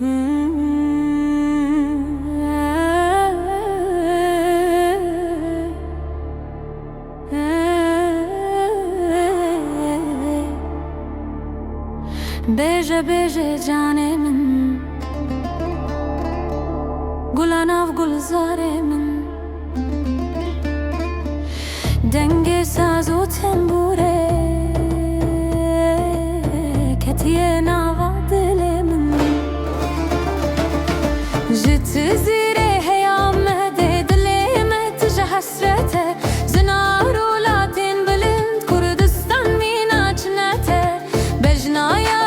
Beje beje cane min Gulan av gulzare min Denge saz u tembure Ketiye nava dile min Jit zire heyamede Dilemet je hasrete Zinaru latin bilind Kurdistan mina çnete Bejnaya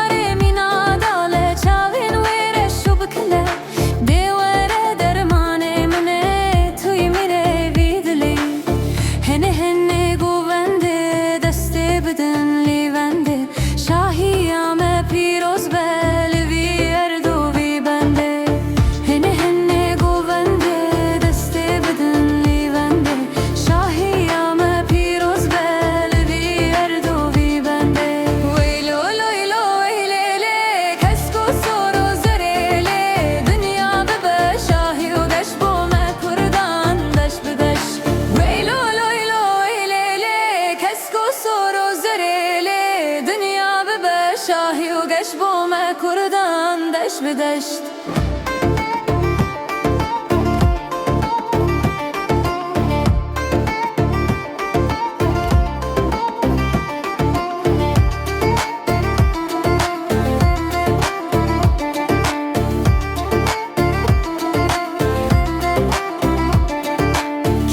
شاهی و گشت بوم کردان دشت به دشت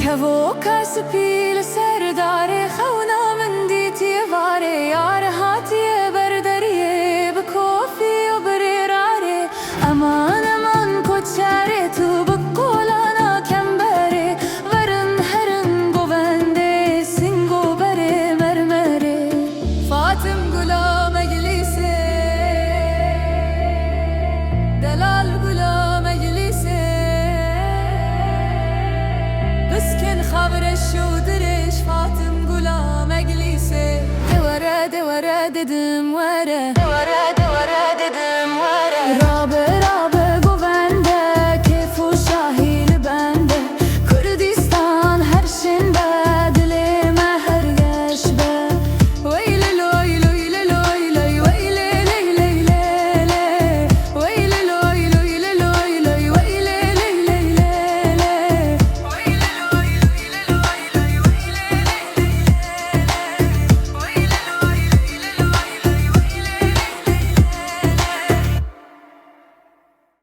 کهو کس پیل سردار خونا من دیتی واره یار هاتی Aman aman koçare tu bukolana kembere Varın herın govende singo bere mermere Fatım gulam eglise Delal gulam eglise Biskin khavre şudiriş Fatım gulam eglise Devara devara dedim vare Devara devara dedim vare Rabe